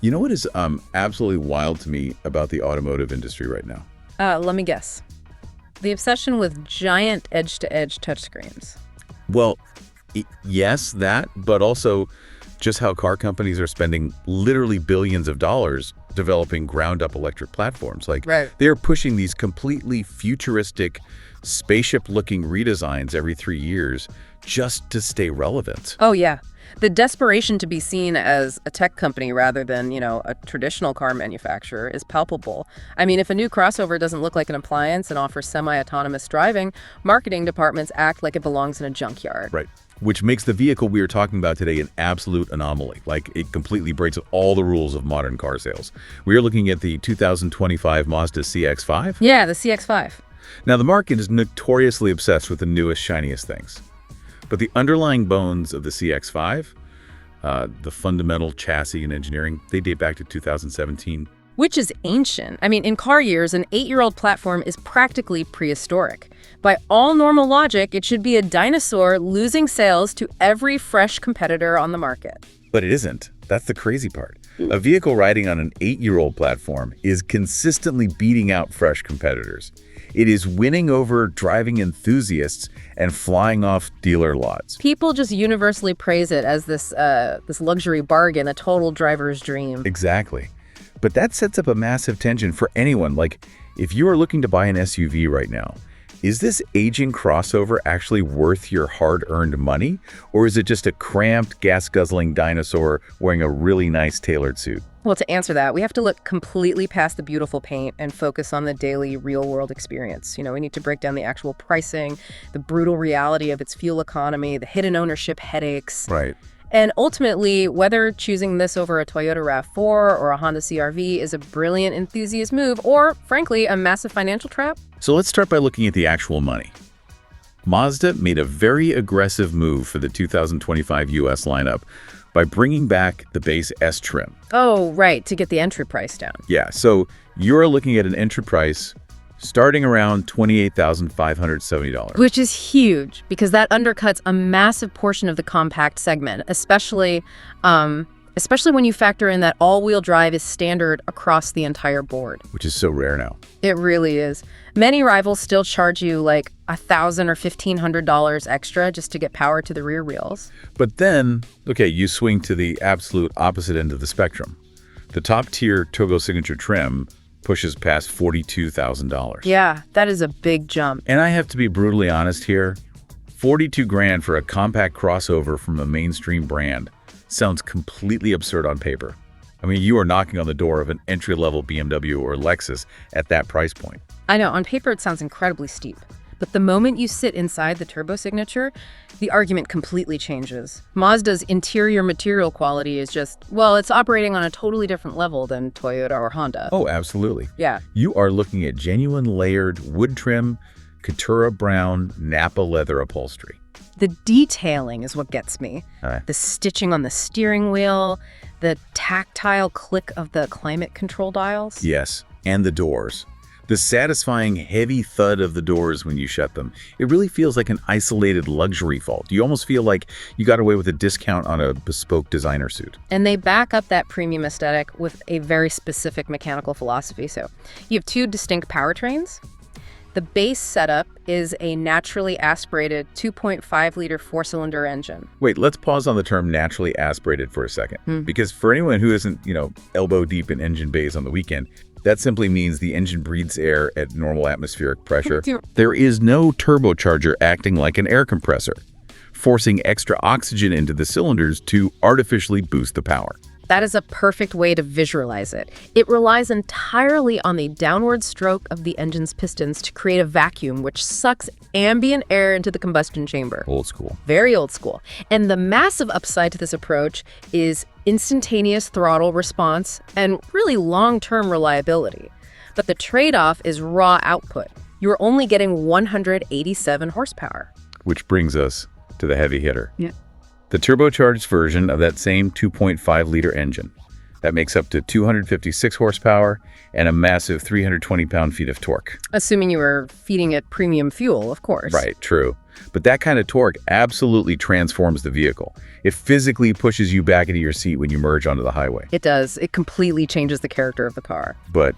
You know what is absolutely wild to me about the automotive industry right now? Let me guess. The obsession with giant edge-to-edge touchscreens. Well, yes, that, but also just how car companies are spending literally billions of dollars developing ground-up electric platforms. Like, Right. they're pushing these completely futuristic, spaceship-looking redesigns every 3 years just to stay relevant. Oh, yeah. The desperation to be seen as a tech company rather than, a traditional car manufacturer is palpable. I mean, if a new crossover doesn't look like an appliance and offers semi-autonomous driving, marketing departments act like it belongs in a junkyard. Right. Which makes the vehicle we are talking about today an absolute anomaly. Like, it completely breaks all the rules of modern car sales. We are looking at the 2025 Mazda CX-5. Yeah, the CX-5. Now, the market is notoriously obsessed with the newest, shiniest things. But the underlying bones of the CX-5, the fundamental chassis and engineering, they date back to 2017. Which is ancient. I mean, in car years, an 8-year-old platform is practically prehistoric. By all normal logic, it should be a dinosaur losing sales to every fresh competitor on the market. But it isn't. That's the crazy part. A vehicle riding on an 8-year-old platform is consistently beating out fresh competitors. It is winning over driving enthusiasts and flying off dealer lots. People just universally praise it as this luxury bargain, a total driver's dream. Exactly. But that sets up a massive tension for anyone. Like, if you are looking to buy an SUV right now, is this aging crossover actually worth your hard-earned money? Or is it just a cramped, gas-guzzling dinosaur wearing a really nice tailored suit? Well, to answer that, we have to look completely past the beautiful paint and focus on the daily real-world experience. We need to break down the actual pricing, the brutal reality of its fuel economy, the hidden ownership headaches. Right. And ultimately, whether choosing this over a Toyota RAV4 or a Honda CR-V is a brilliant enthusiast move or, frankly, a massive financial trap. So let's start by looking at the actual money. Mazda made a very aggressive move for the 2025 US lineup by bringing back the base S trim. Oh, right, to get the entry price down. Yeah, so you're looking at an entry price starting around $28,570. Which is huge because that undercuts a massive portion of the compact segment, especially when you factor in that all-wheel drive is standard across the entire board. Which is so rare now. It really is. Many rivals still charge you like $1,000 or $1,500 extra just to get power to the rear wheels. But then, okay, you swing to the absolute opposite end of the spectrum. The top-tier Turbo Signature trim pushes past $42,000. Yeah, that is a big jump. And I have to be brutally honest here. $42,000 for a compact crossover from a mainstream brand sounds completely absurd on paper. I mean, you are knocking on the door of an entry-level BMW or Lexus at that price point. I know, on paper it sounds incredibly steep. But the moment you sit inside the Turbo Signature, the argument completely changes. Mazda's interior material quality is just, well, it's operating on a totally different level than Toyota or Honda. Oh, absolutely. Yeah. You are looking at genuine layered wood trim, Katura brown, Napa leather upholstery. The detailing is what gets me. The stitching on the steering wheel, the tactile click of the climate control dials. Yes, and the doors. The satisfying heavy thud of the doors when you shut them. It really feels like an isolated luxury fault. You almost feel like you got away with a discount on a bespoke designer suit. And they back up that premium aesthetic with a very specific mechanical philosophy. So you have two distinct powertrains. The base setup is a naturally aspirated 2.5-liter four-cylinder engine. Wait, let's pause on the term naturally aspirated for a second. Because for anyone who isn't, elbow deep in engine bays on the weekend, that simply means the engine breathes air at normal atmospheric pressure. There is no turbocharger acting like an air compressor, forcing extra oxygen into the cylinders to artificially boost the power. That is a perfect way to visualize it. It relies entirely on the downward stroke of the engine's pistons to create a vacuum which sucks ambient air into the combustion chamber. Old school. Very old school. And the massive upside to this approach is instantaneous throttle response and really long-term reliability. But the trade-off is raw output. You're only getting 187 horsepower. Which brings us to the heavy hitter. Yeah. The turbocharged version of that same 2.5-liter engine. That makes up to 256 horsepower and a massive 320 pound-feet of torque. Assuming you were feeding it premium fuel, of course. Right, true. But that kind of torque absolutely transforms the vehicle. It physically pushes you back into your seat when you merge onto the highway. It does. It completely changes the character of the car. But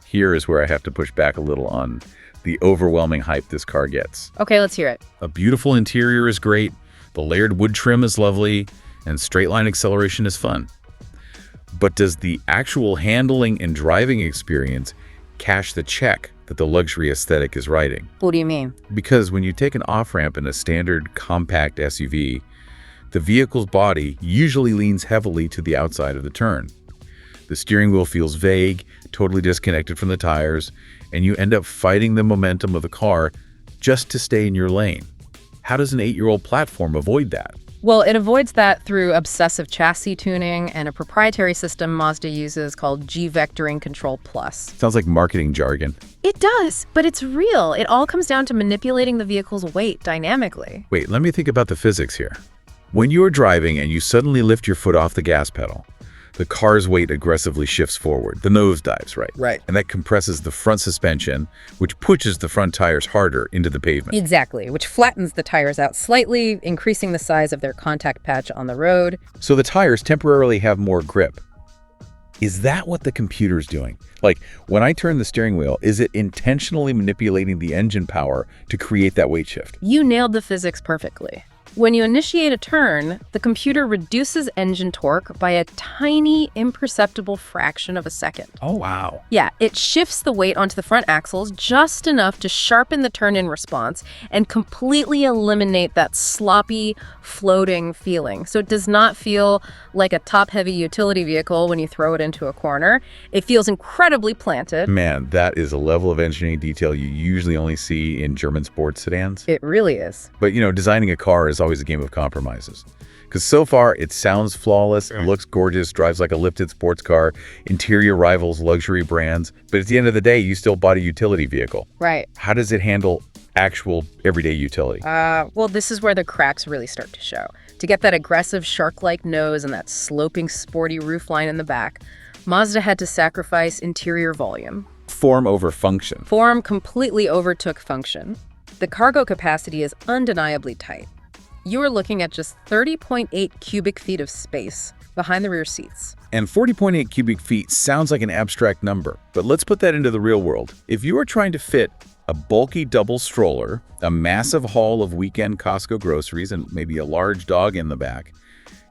here is where I have to push back a little on the overwhelming hype this car gets. Okay, let's hear it. A beautiful interior is great, the layered wood trim is lovely, and straight-line acceleration is fun. But does the actual handling and driving experience cash the check that the luxury aesthetic is writing? What do you mean? Because when you take an off-ramp in a standard compact SUV, the vehicle's body usually leans heavily to the outside of the turn. The steering wheel feels vague, totally disconnected from the tires, and you end up fighting the momentum of the car just to stay in your lane. How does an 8-year-old platform avoid that? Well, it avoids that through obsessive chassis tuning and a proprietary system Mazda uses called G-Vectoring Control Plus. Sounds like marketing jargon. It does, but it's real. It all comes down to manipulating the vehicle's weight dynamically. Wait, let me think about the physics here. When you are driving and you suddenly lift your foot off the gas pedal, the car's weight aggressively shifts forward. The nose dives, right? Right. And that compresses the front suspension, which pushes the front tires harder into the pavement. Exactly, which flattens the tires out slightly, increasing the size of their contact patch on the road. So the tires temporarily have more grip. Is that what the computer's doing? Like, when I turn the steering wheel, is it intentionally manipulating the engine power to create that weight shift? You nailed the physics perfectly. When you initiate a turn, the computer reduces engine torque by a tiny, imperceptible fraction of a second. Oh, wow. Yeah, it shifts the weight onto the front axles just enough to sharpen the turn-in response and completely eliminate that sloppy, floating feeling. So it does not feel like a top-heavy utility vehicle when you throw it into a corner. It feels incredibly planted. Man, that is a level of engineering detail you usually only see in German sports sedans. It really is. But, designing a car is always a game of compromises. Because so far, it sounds flawless, looks gorgeous, drives like a lifted sports car, interior rivals luxury brands, but at the end of the day, you still bought a utility vehicle. Right. How does it handle actual everyday utility? Well, this is where the cracks really start to show. To get that aggressive shark-like nose and that sloping sporty roofline in the back, Mazda had to sacrifice interior volume. Form over function. Form completely overtook function. The cargo capacity is undeniably tight. You are looking at just 30.8 cubic feet of space behind the rear seats. And 40.8 cubic feet sounds like an abstract number, but let's put that into the real world. If you are trying to fit a bulky double stroller, a massive haul of weekend Costco groceries, and maybe a large dog in the back,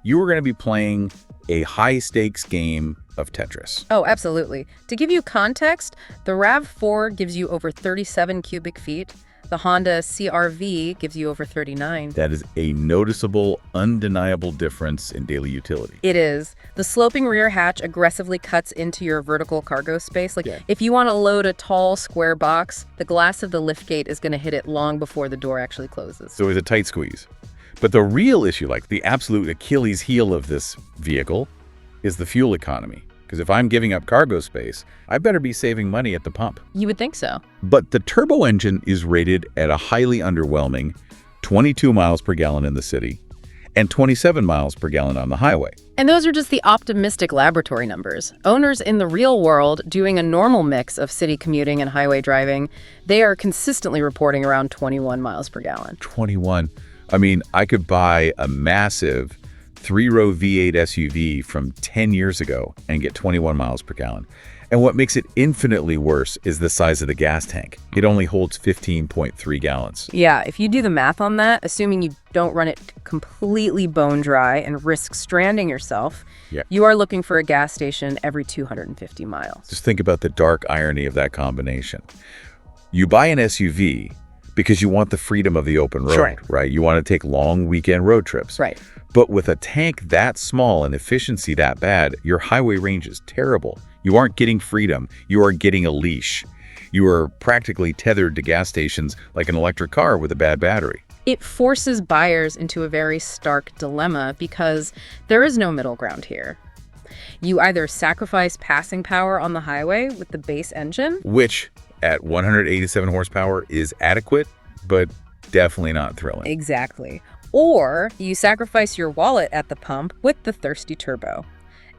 you are going to be playing a high-stakes game of Tetris. Oh, absolutely. To give you context, the RAV4 gives you over 37 cubic feet. The Honda CR-V gives you over 39. That is a noticeable, undeniable difference in daily utility. It is. The sloping rear hatch aggressively cuts into your vertical cargo space. If you want to load a tall, square box, the glass of the liftgate is going to hit it long before the door actually closes. So it's a tight squeeze. But the real issue, like the absolute Achilles heel of this vehicle, is the fuel economy. Because if I'm giving up cargo space, I better be saving money at the pump. You would think so. But the turbo engine is rated at a highly underwhelming 22 miles per gallon in the city and 27 miles per gallon on the highway. And those are just the optimistic laboratory numbers. Owners in the real world doing a normal mix of city commuting and highway driving, they are consistently reporting around 21 miles per gallon. 21. I mean, I could buy a massive 3-row V8 SUV from 10 years ago and get 21 miles per gallon. And what makes it infinitely worse is the size of the gas tank. It only holds 15.3 gallons. Yeah, if you do the math on that, assuming you don't run it completely bone dry and risk stranding yourself, you are looking for a gas station every 250 miles. Just think about the dark irony of that combination. You buy an SUV because you want the freedom of the open road, right? You want to take long weekend road trips. Right. But with a tank that small and efficiency that bad, your highway range is terrible. You aren't getting freedom. You are getting a leash. You are practically tethered to gas stations like an electric car with a bad battery. It forces buyers into a very stark dilemma because there is no middle ground here. You either sacrifice passing power on the highway with the base engine, which at 187 horsepower is adequate, but definitely not thrilling. Exactly. Or you sacrifice your wallet at the pump with the thirsty turbo.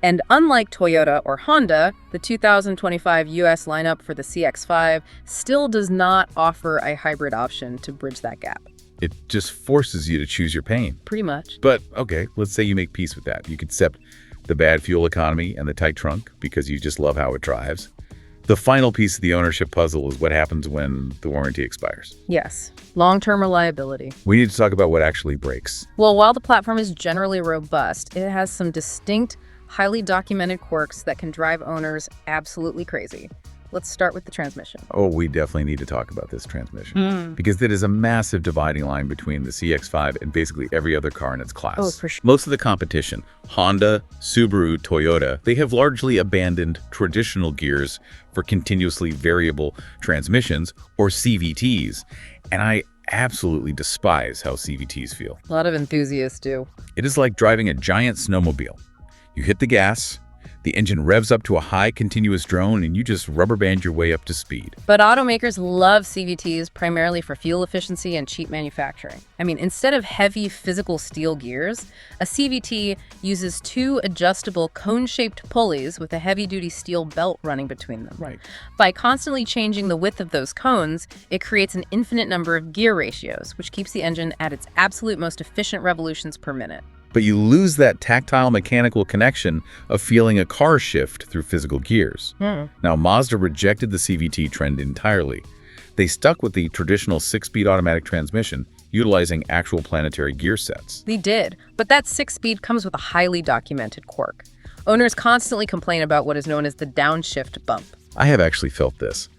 And unlike Toyota or Honda, the 2025 US lineup for the CX-5 still does not offer a hybrid option to bridge that gap. It just forces you to choose your pain. Pretty much. But, okay, let's say you make peace with that. You could accept the bad fuel economy and the tight trunk because you just love how it drives. The final piece of the ownership puzzle is what happens when the warranty expires. Yes, long-term reliability. We need to talk about what actually breaks. Well, while the platform is generally robust, it has some distinct, highly documented quirks that can drive owners absolutely crazy. Let's start with the transmission. Oh, we definitely need to talk about this transmission because it is a massive dividing line between the CX-5 and basically every other car in its class. Oh, for sure. Most of the competition, Honda, Subaru, Toyota, they have largely abandoned traditional gears for continuously variable transmissions, or CVTs, and I absolutely despise how CVTs feel. A lot of enthusiasts do. It is like driving a giant snowmobile. You hit the gas, the engine revs up to a high continuous drone, and you just rubber band your way up to speed. But automakers love CVTs primarily for fuel efficiency and cheap manufacturing. I mean, instead of heavy physical steel gears, a CVT uses two adjustable cone-shaped pulleys with a heavy-duty steel belt running between them. Right. By constantly changing the width of those cones, it creates an infinite number of gear ratios, which keeps the engine at its absolute most efficient revolutions per minute. But you lose that tactile mechanical connection of feeling a car shift through physical gears. Now, Mazda rejected the CVT trend entirely. They stuck with the traditional 6-speed automatic transmission, utilizing actual planetary gear sets. They did, but that 6-speed comes with a highly documented quirk. Owners constantly complain about what is known as the downshift bump. I have actually felt this.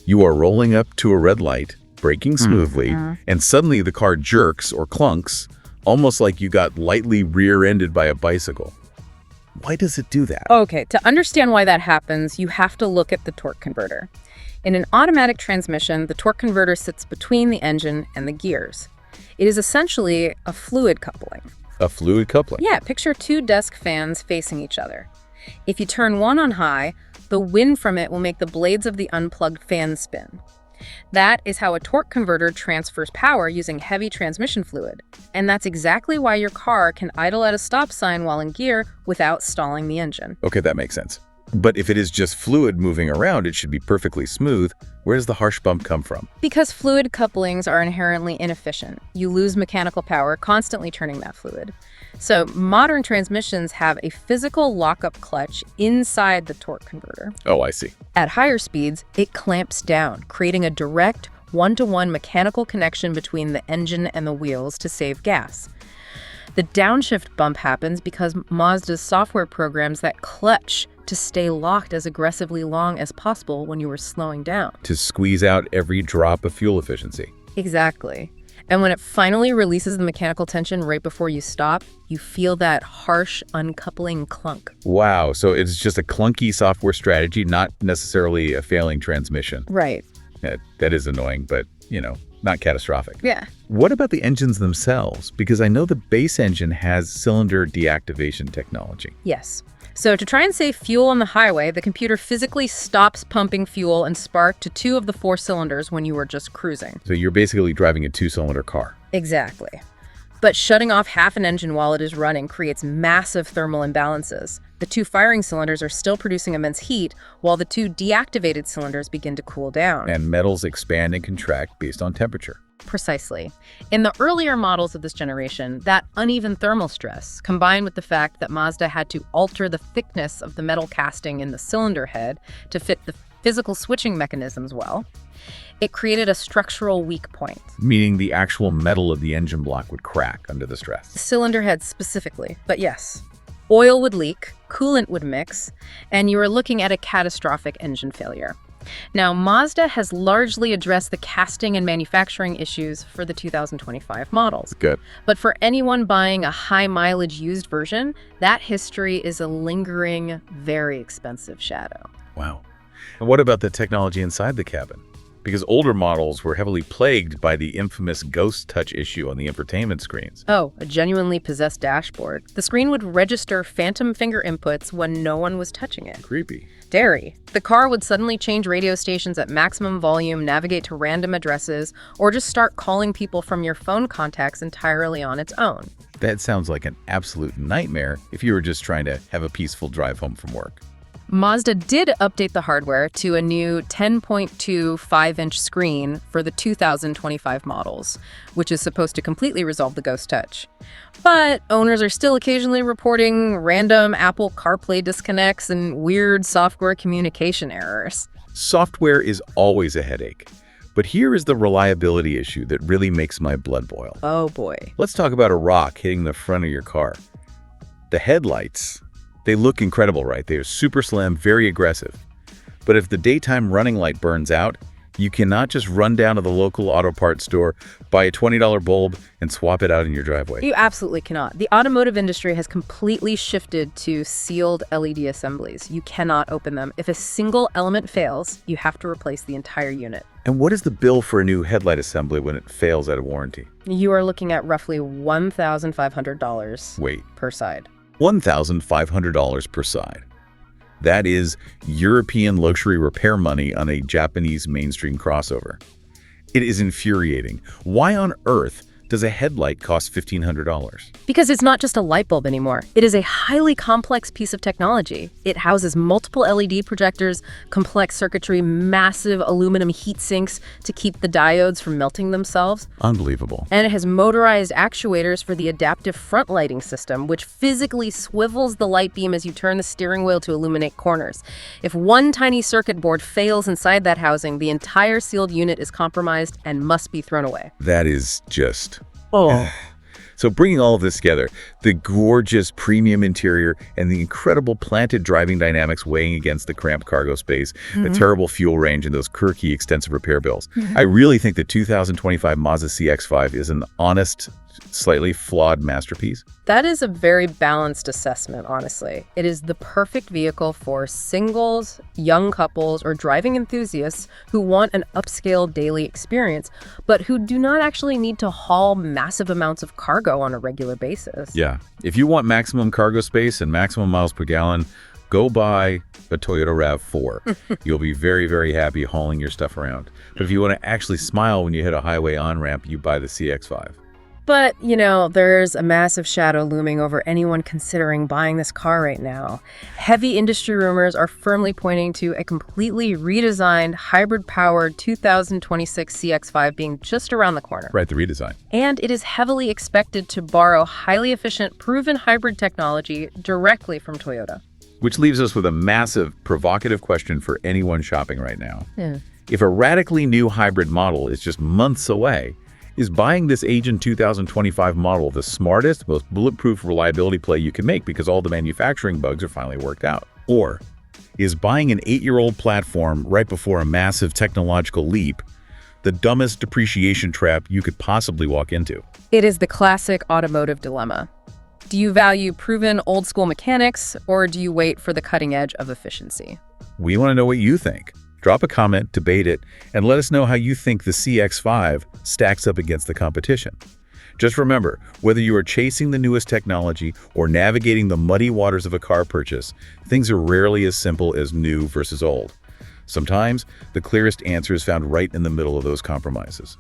You are rolling up to a red light, braking smoothly, and suddenly the car jerks or clunks, almost like you got lightly rear-ended by a bicycle. Why does it do that? Okay, to understand why that happens, you have to look at the torque converter. In an automatic transmission, the torque converter sits between the engine and the gears. It is essentially a fluid coupling. A fluid coupling? Yeah, picture two desk fans facing each other. If you turn one on high, the wind from it will make the blades of the unplugged fan spin. That is how a torque converter transfers power using heavy transmission fluid. And that's exactly why your car can idle at a stop sign while in gear without stalling the engine. Okay, that makes sense. But if it is just fluid moving around, it should be perfectly smooth. Where does the harsh bump come from? Because fluid couplings are inherently inefficient. You lose mechanical power constantly turning that fluid. So modern transmissions have a physical lockup clutch inside the torque converter. Oh, I see. At higher speeds, it clamps down, creating a direct one-to-one mechanical connection between the engine and the wheels to save gas. The downshift bump happens because Mazda's software programs that clutch to stay locked as aggressively long as possible when you were slowing down. To squeeze out every drop of fuel efficiency. Exactly. And when it finally releases the mechanical tension right before you stop, you feel that harsh uncoupling clunk. Wow, so it's just a clunky software strategy, not necessarily a failing transmission. Right. Yeah, that is annoying, but, not catastrophic. Yeah. What about the engines themselves? Because I know the base engine has cylinder deactivation technology. Yes. So to try and save fuel on the highway, the computer physically stops pumping fuel and spark to 2 of the 4 cylinders when you were just cruising. So you're basically driving a 2-cylinder car. Exactly. But shutting off half an engine while it is running creates massive thermal imbalances. The 2 firing cylinders are still producing immense heat, while the 2 deactivated cylinders begin to cool down. And metals expand and contract based on temperature. Precisely. In the earlier models of this generation, that uneven thermal stress, combined with the fact that Mazda had to alter the thickness of the metal casting in the cylinder head to fit the physical switching mechanisms well, it created a structural weak point. Meaning the actual metal of the engine block would crack under the stress. The cylinder head specifically, but yes. Oil would leak, coolant would mix, and you were looking at a catastrophic engine failure. Now, Mazda has largely addressed the casting and manufacturing issues for the 2025 models. Good. But for anyone buying a high-mileage used version, that history is a lingering, very expensive shadow. Wow. And what about the technology inside the cabin? Because older models were heavily plagued by the infamous ghost touch issue on the infotainment screens. Oh, a genuinely possessed dashboard. The screen would register phantom finger inputs when no one was touching it. Creepy. Dairy. The car would suddenly change radio stations at maximum volume, navigate to random addresses, or just start calling people from your phone contacts entirely on its own. That sounds like an absolute nightmare if you were just trying to have a peaceful drive home from work. Mazda did update the hardware to a new 10.2 5-inch screen for the 2025 models, which is supposed to completely resolve the ghost touch. But owners are still occasionally reporting random Apple CarPlay disconnects and weird software communication errors. Software is always a headache. But here is the reliability issue that really makes my blood boil. Oh boy. Let's talk about a rock hitting the front of your car. The headlights. They look incredible, right? They are super slim, very aggressive. But if the daytime running light burns out, you cannot just run down to the local auto parts store, buy a $20 bulb, and swap it out in your driveway. You absolutely cannot. The automotive industry has completely shifted to sealed LED assemblies. You cannot open them. If a single element fails, you have to replace the entire unit. And what is the bill for a new headlight assembly when it fails out of warranty? You are looking at roughly $1,500 Wait, per side. $1,500 per side. That is European luxury repair money on a Japanese mainstream crossover. It is infuriating. Why on earth does a headlight cost $1,500? Because it's not just a light bulb anymore. It is a highly complex piece of technology. It houses multiple LED projectors, complex circuitry, massive aluminum heat sinks to keep the diodes from melting themselves. Unbelievable. And it has motorized actuators for the adaptive front lighting system, which physically swivels the light beam as you turn the steering wheel to illuminate corners. If one tiny circuit board fails inside that housing, the entire sealed unit is compromised and must be thrown away. That is just... Oh. So bringing all of this together, the gorgeous premium interior and the incredible planted driving dynamics weighing against the cramped cargo space, the terrible fuel range, and those quirky extensive repair bills. I really think the 2025 Mazda CX-5 is an honest, slightly flawed masterpiece. That is a very balanced assessment, honestly. It is the perfect vehicle for singles, young couples, or driving enthusiasts who want an upscale daily experience, but who do not actually need to haul massive amounts of cargo on a regular basis. Yeah. If you want maximum cargo space and maximum miles per gallon, go buy a Toyota RAV4. You'll be very, very happy hauling your stuff around. But if you want to actually smile when you hit a highway on-ramp, you buy the CX-5. But, you know, there's a massive shadow looming over anyone considering buying this car right now. Heavy industry rumors are firmly pointing to a completely redesigned, hybrid-powered 2026 CX-5 being just around the corner. Right, the redesign. And it is heavily expected to borrow highly efficient, proven hybrid technology directly from Toyota. Which leaves us with a massive, provocative question for anyone shopping right now. Yeah. If a radically new hybrid model is just months away, is buying this agent 2025 model the smartest, most bulletproof reliability play you can make because all the manufacturing bugs are finally worked out? Or is buying an 8-year-old platform right before a massive technological leap the dumbest depreciation trap you could possibly walk into? It is the classic automotive dilemma. Do you value proven old-school mechanics, or do you wait for the cutting edge of efficiency? We want to know what you think. Drop a comment, debate it, and let us know how you think the CX-5 stacks up against the competition. Just remember, whether you are chasing the newest technology or navigating the muddy waters of a car purchase, things are rarely as simple as new versus old. Sometimes, the clearest answer is found right in the middle of those compromises.